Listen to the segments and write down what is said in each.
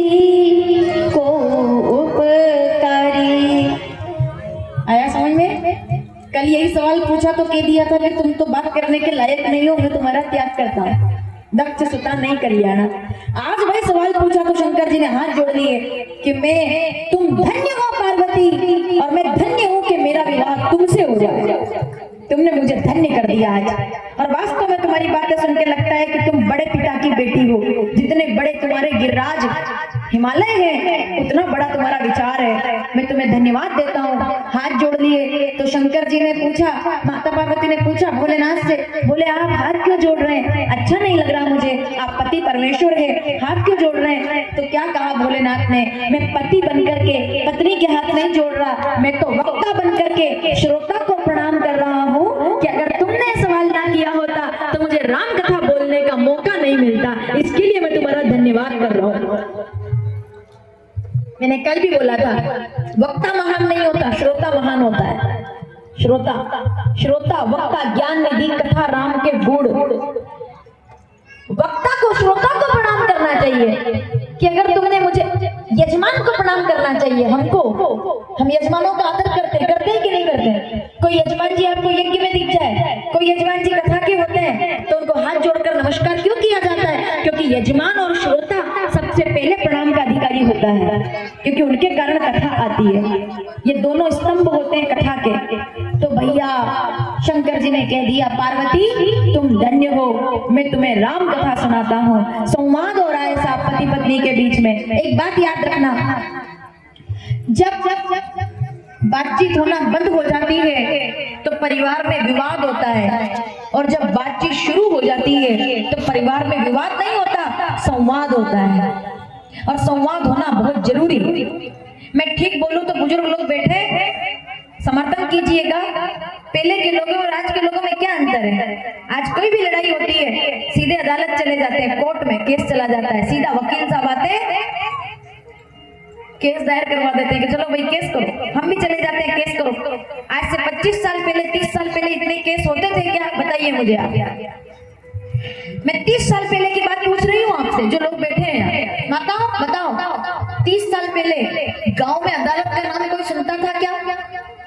को उपकारी। आया समझ में? कल यही सवाल पूछा तो कह दिया था कि तुम तो बात करने के लायक नहीं हो, मैं तुम्हारा त्याग करता हूँ, दक्ष सुता नहीं कल्याण। आज भाई सवाल पूछा तो शंकर जी ने हाथ जोड़ लिए कि तुम धन्य हो पार्वती, और मैं धन्य हूं कि मेरा विवाह तुमसे हो जाए। तुमने मुझे धन्य कर दिया आज। और वास्तव में तुम्हारी बातें सुन के लगता है कि तुम बड़े पिता की बेटी हो। जितने बड़े तुम्हारे गिरिराज हिमालय है, उतना बड़ा तुम्हारा विचार है। मैं तुम्हें धन्यवाद देता हूँ। हाथ जोड़ लिए तो शंकर जी ने पूछा, माता पार्वती ने पूछा भोलेनाथ से, बोले आप हाथ क्यों जोड़ रहे हैं? अच्छा नहीं लग रहा मुझे, आप पति परमेश्वर है, हाथ क्यों जोड़ रहे हैं? तो क्या कहा भोलेनाथ ने, मैं पति बनकर के पत्नी के हाथ नहीं जोड़ रहा, मैं तो वक्ता बनकर के श्रोता को प्रणाम कर रहा हूँ कि अगर तुमने सवाल ना किया होता तो मुझे राम कथा बोलने का मौका नहीं मिलता, इसके लिए मैं तुम्हारा धन्यवाद कर रहा हूँ। मैंने कल भी बोला था, वक्ता महान नहीं होता, श्रोता महान होता है। श्रोता श्रोता वक्ता ज्ञान निधि कथा राम के गुण। वक्ता को श्रोता को प्रणाम करना चाहिए कि अगर तुमने मुझे, यजमान को प्रणाम करना चाहिए हमको। हम यजमानों का आदर करते हैं कि नहीं करते? कोई यजमान जी आपको यज्ञ में दिख जाए, कोई यजमान जी कथा के होते हैं तो उनको हाथ जोड़कर नमस्कार क्यों किया जाता है? क्योंकि यजमान और श्रोता सबसे पहले प्रणाम का अधिकारी होता है, क्योंकि उनके कारण कथा आती है। ये दोनों स्तंभ होते हैं कथा के। तो भैया शंकर जी ने कह दिया, पार्वती तुम धन्य हो, मैं तुम्हें राम कथा सुनाता हूँ। संवाद हो रहा है साहब पति पत्नी के बीच में। एक बात याद रखना, जब बातचीत होना बंद हो जाती है तो परिवार में विवाद होता है, और जब बातचीत शुरू हो जाती है तो परिवार में विवाद नहीं होता, संवाद होता है। और संवाद होना बहुत जरूरी है। मैं ठीक बोलूं तो बुजुर्ग लोग बैठे, समर्थन कीजिएगा। पहले के लोगों और आज के लोगों में क्या अंतर है? आज कोई भी लड़ाई होती है सीधे अदालत चले जाते हैं, कोर्ट में केस चला जाता है, सीधा वकील साहब आते केस दायर करवा देते हैं कि चलो भाई केस करो। हम भी चले जाते हैं केस करो। आज से 25 साल पहले 30 साल पहले इतने केस होते थे क्या? बताइए मुझे आप। मैं 30 साल पहले की बात पूछ रही हूँ आपसे, जो लोग बैठे हैं बताओ 30 साल पहले गांव में अदालत का नाम कोई सुनता था क्या?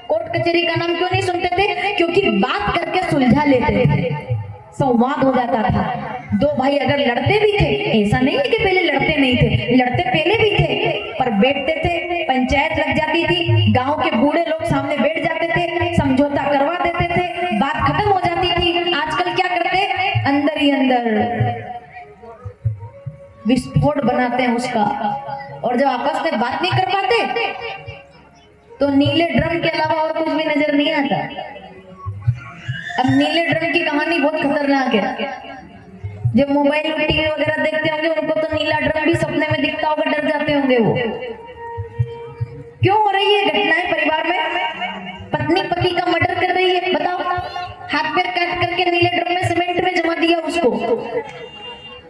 कोर्ट कचहरी का नाम क्यों नहीं सुनते थे? क्योंकि बात करके सुलझा लेते थे, संवाद हो जाता था। दो भाई अगर लड़ते भी थे, ऐसा नहीं है कि पहले लड़ते नहीं थे, लड़ते पहले भी थे, पर बैठते थे, पंचायत लग जाती थी, गांव के बूढ़े लोग सामने बैठ जाते थे, समझौता करवा देते थे, बात खत्म हो जाती थी। आजकल क्या करते, अंदर ही अंदर विस्फोट बनाते हैं उसका, और जब आपस में बात नहीं कर पाते तो नीले ड्रम के अलावा और कुछ भी नजर नहीं आता। अब नीले ड्रम की कहानी बहुत खतरनाक है। जब मोबाइल टीवी वगैरह देखते होंगे उनको तो नीला ड्रम भी सपने में दिखता होगा, डर जाते होंगे वो। क्यों हो रही है घटनाएं परिवार में? पत्नी पति का मर्डर कर रही है, बताओ, हाथ पैर काट करके नीले ड्रम में सीमेंट में जमा दिया उसको।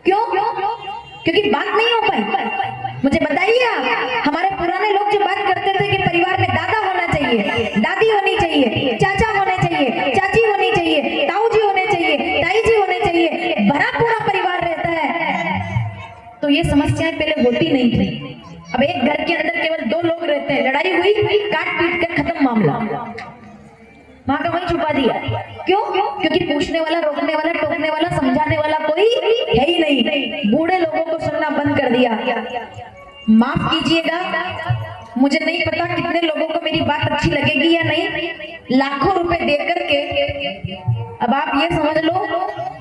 क्यों? क्योंकि बात नहीं हो पाई। मुझे बताइए आप, हमारे पुराने लोग जो बात करते थे कि परिवार में दादा होना चाहिए, दादी होनी चाहिए, चाचा होने चाहिए, चाची होनी चाहिए, ताऊ जी होने चाहिए, ताई जी होने चाहिए, भरा पूरा परिवार रहता है, तो ये समस्याएं पहले होती नहीं थी। अब एक घर के अंदर केवल 2 लोग रहते हैं, लड़ाई हुई, काट पीट कर खत्म मामला, वहां का वहीं छुपा दिया। क्यों? क्योंकि पूछने वाला, रोकने वाला, टोकने वाला, समझाने वाला कोई है ही नहीं। बूढ़े लोगों को सुनना बंद कर दिया। माफ कीजिएगा, मुझे नहीं पता कितने लोगों को मेरी बात अच्छी लगेगी या नहीं। लाखों रुपए दे करके अब आप ये समझ लो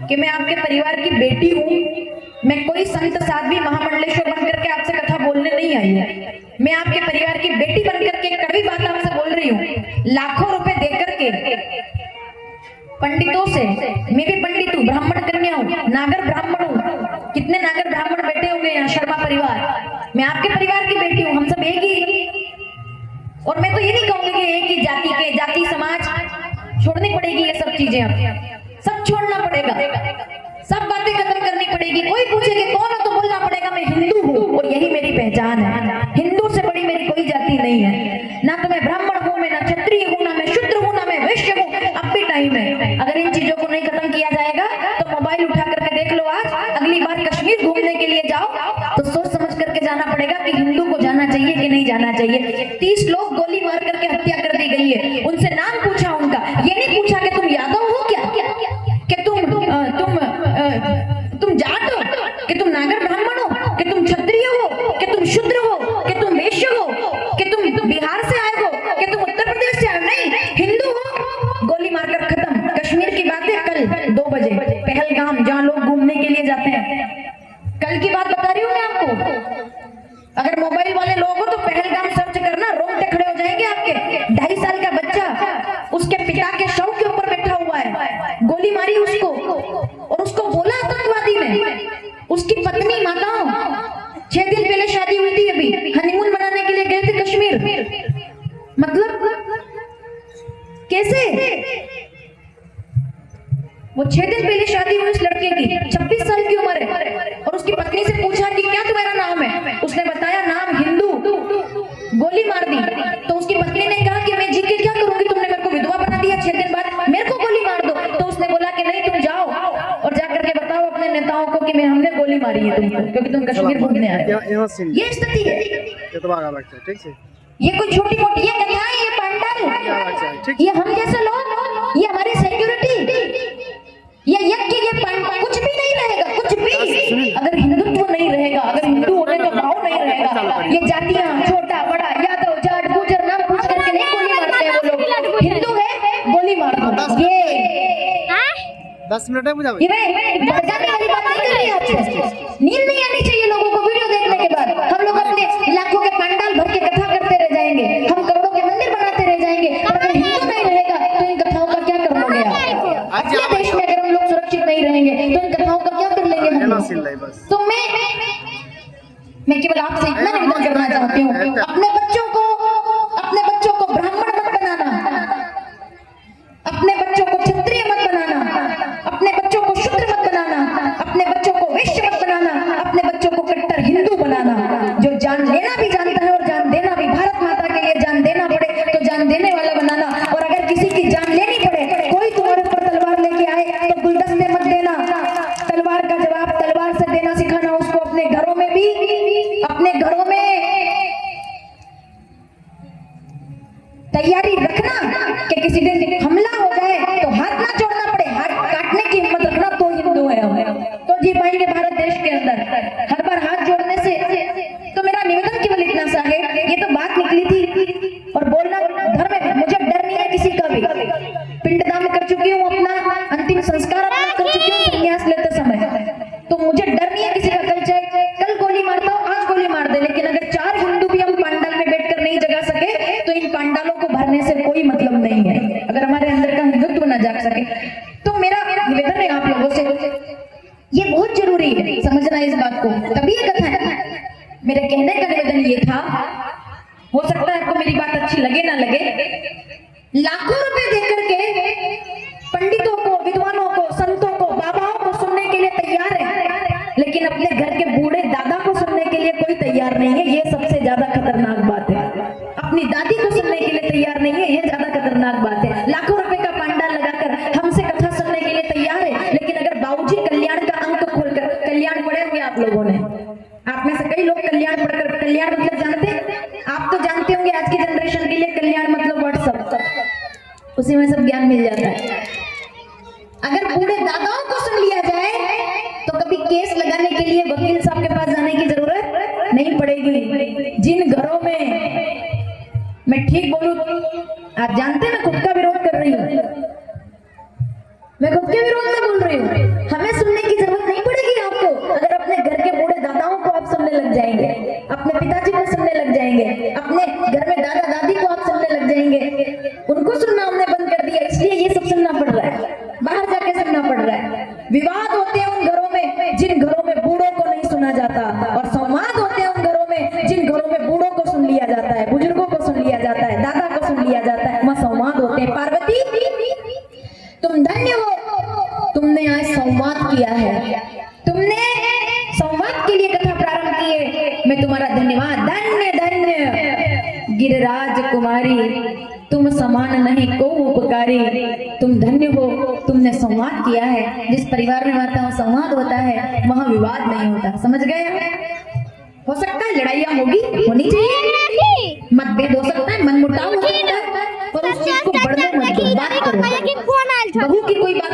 कि मैं आपके परिवार की बेटी हूँ। मैं कोई संत साध्वी महामंडलेश्वर बन करके आपसे कथा बोलने नहीं आई है। मैं आपके परिवार की बेटी बन करके कड़वी बात आपसे बोल रही हूँ। लाखों रुपए दे करके पंडितों से, मैं भी पंडित हूँ, ब्राह्मण कन्या हूँ, नागर ब्राह्मण हूँ। कितने नागर ब्राह्मण बैठे होंगे यहाँ, शर्मा परिवार। मैं आपके परिवार की बेटी हूँ, हम सब एक ही। और मैं तो ये नहीं कहूंगी कि एक ही जाति के, जाति समाज छोड़नी पड़ेगी, ये सब चीजें अब सब छोड़ना पड़ेगा, सब बातें खत्म करनी पड़ेगी। कोई पूछे कि कौन हो तो बोलना पड़ेगा मैं हिंदू हूँ, और यही मेरी पहचान है। हिंदू से बड़ी मेरी कोई जाति नहीं है। ना तो मैं ब्राह्मण हूँ, मैं ना क्षत्रिय हूँ, ना मैं शूद्र हूँ, ना मैं वैश्य हूँ। अब भी टाइम है। अगर इन चीजों को नहीं खत्म किया जाएगा तो मोबाइल उठा करके देख लो, आज अगली बार कश्मीर घूमने के लिए जाओ तो सोच समझ करके जाना करना पड़ेगा कि हिंदू को जाना चाहिए कि नहीं जाना चाहिए। 30 लोग गोली मार करके हत्या कर दी गई है। उनसे नाम पूछा उनका, ये नहीं पूछा कि तुम यादव हो क्या, कि तुम जाट हो, कि तुम नागर ब्राह्मण हो, कि तुम क्षत्रिय हो, कि तुम शूद्र हो, कि तुम वैश्य हो, कि तुम बिहार से आए हो, कि तुम उत्तर प्रदेश से आए हो। नहीं, हिंदू हो, गोली मारकर खत्म। कश्मीर की बात है, कल 2 बजे पहलगाम, जहाँ लोग घूमने के लिए जाते हैं, कल की बात बता रही हूँ मैं आपको। अगर मोबाइल वाले लोग हो तो पहलगाम सर्च करना, रोंगटे खड़े हो जाएंगे आपके। 2.5 साल का बच्चा उसके पिता के शव के ऊपर बैठा हुआ है, गोली मारी उसको और उसको बोला आतंकवादी ने। उसकी पत्नी माताओं, 6 दिन पहले शादी हुई थी, अभी हनीमून मनाने के लिए गए थे कश्मीर। मतलब कैसे? वो 6 दिन पहले शादी हुई उस लड़के की, 26 साल की उम्र है, और उसकी पत्नी से पूछा कि क्या तुम्हारा नाम है? उसने बताया नाम हिंदू। गोली मार दी। तो उसकी पत्नी ने कहा कि मैं जी के क्या करूंगी, तुमने मेरे को विधवा बना दिया, 6 दिन बाद मेरे को गोली मार दो। तो उसने बोला कि नहीं, तुम जाओ और जाकर के बताओ अपने नेताओं को कि हमने गोली मारी है तुमको, क्योंकि तुम कश्मीर घूमने आए। ये स्थिति है। ये कोई छोटी मोटी ये कथाएं, ये पंडाल, ये हम जैसे लोग, ये हमारी सिक्योरिटी, ये यज्ञ, ये कुछ भी नहीं रहेगा, कुछ भी। अगर हिंदुत्व नहीं रहेगा, अगर हिंदू होने का भाव नहीं रहेगा, ये जातियां, छोटा बड़ा, यादव जाट गुजर, नाम पूछ करके नहीं गोली मारते हैं वो लोग। हिंदू है, गोली मार दो। ये 10 मिनट है, मुझे भड़काने वाली बात नहीं कर रही आपसे। नींद नहीं आनी चाहिए लोगों को वीडियो देखने के बाद। हम लोग अपने लाखों के पंडाल भर के कथा करते रह जाएंगे, हम करोड़ों के मंदिर बनाते रह जाएंगे, अगर हिंदू नहीं रहेगा तो इन कथाओं का क्या कर लोगे आप? अपने देश में अगर हम लोग सुरक्षित नहीं रहेंगे तो इन कथाओं का क्या कर लेंगे हम लोग? तो मैं केवल आपसे इतना निवेदन करना चाहती हूँ, अपने बच्चों को ब्राह्मण मत बनाना, अपने बच्चों को क्षत्रिय मत बनाना, अपने बच्चों को शूद्र मत बनाना, अपने बच्चों को वैश्य मत बनाना, अपने बच्चों को कट्टर हिंदू बनाना, जो जान लेना भी जानता है और जान देना भी। भारत माता के लिए जान देना पड़े तो जान देने वाला बनाना। और अगर किसी की जान लेनी पड़े, कोई तुम्हारे ऊपर तलवार लेके आए तो गुलदस्ते मत देना। तलवार का जवाब तलवार से देना सिखाना उसको। अपने घरों में भी, अपने घरों में तैयारी रखना कि किसी दिन हमला हो जाए तो हाथ ना छोड़ना पड़े, हाथ काटने की हिम्मत रखना, तो हिंदू है हम, तो जी पाएंगे भारत देश के अंदर। हर बार हाथ जोड़ने से तो मेरा निवेदन केवल इतना सा है, ये तो बात निकली थी और बोलना धर्म है, मुझे डर नहीं है किसी का भी। पिंडदान कर चुकी हूँ, अपना अंतिम संस्कार अपना कर चुकी हूँ संन्यास लेते समय, तो मुझे डर नहीं है किसी का। कल गोली मारता हूँ, आज गोली मार दे, लेकिन अगर 4 हिंदू भी हम पंडाल में बैठकर नहीं जगा सके तो इन पंडालों को भरने से कोई मतलब नहीं है, अगर हमारे अंदर का हिंदुत्व न जाग सके। तो मेरा निवेदन है आप लोगों से, ये बहुत जरूरी है समझना इस बात को, तभी ये कथा है। मेरे कहने का निवेदन ये था, हो सकता है आपको मेरी बात अच्छी लगे ना लगे, लाखों रुपए देकर के पंडितों को, विद्वानों को, संतों को, बाबाओं को सुनने के लिए तैयार है, लेकिन अपने घर के बूढ़े दादा को सुनने के लिए कोई तैयार नहीं है। ये सबसे ज्यादा खतरनाक बात है। अपनी दादी को सुनने के लिए तैयार नहीं है, ये ज्यादा खतरनाक बात है। लाखों रुपए का पंडाल लगाकर हमसे कथा सुनने के लिए तैयार है, लेकिन अगर बाबूजी कल्याण का अंक खोलकर, कल्याण पढ़े होंगे आप लोगों ने, आप में से कई लोग कल्याण पढ़कर, कल्याण मतलब जानते हैं? आप तो जानते होंगे, आज की जनरेशन के लिए कल्याण मतलब व्हाट्सएप, उसी में सब ज्ञान मिल जाता है। अगर बूढ़े दादाओं को सुन लिया जाए तो कभी केस लगाने के लिए वकील साहब के पास जाने की जरूरत नहीं पड़ेगी। जिन घरों में, मैं ठीक बोलूं, आप जानते हैं मैं खुद का विरोध कर रही हूँ, मैं खुद के विरोध में बोल रही हूँ, हमें सुनने की जरूरत नहीं पड़ेगी आपको। अगर अपने घर के बूढ़े दादाओं को आप सुनने लग जाएंगे, अपने पिताजी को सुनने लग जाएंगे, अपने घर में दादा दादी को आप सुनने लग जाएंगे, उनको सुनना हमने बंद कर दिया, इसलिए ये सब सुनना पड़ रहा है, बाहर जाके सुनना पड़ रहा है। विवाद होते हैं उन घरों में जिन घरों में बूढ़ों को नहीं सुना जाता, और संवाद होते हैं उन घरों में जिन घरों में बूढ़ों को सुन लिया जाता है, बुजुर्गों को सुन लिया जाता है, दादा को सुन लिया जाता है, वहाँ संवाद होते हैं। पार्वती तुम धन्य हो, तुमने आज संवाद किया है, तुमने संवाद के लिए कथा प्रारंभ की है, मैं तुम्हारा धन्यवाद। धन्य धन्य गिरिराज कुमारी, तुम समान नहीं को उपकारी, तुम धन्य हो, तुमने संवाद किया है। जिस परिवार में माताओं संवाद होता है वहां विवाद नहीं होता, समझ गए? हो सकता है लड़ाइयाँ होगी, होनी चाहिए, मतभेद हो सकता है, मनमुटाव हो सकता है, पर उस चीज को बढ़ने मत दो, बात करो। बहू की कोई बात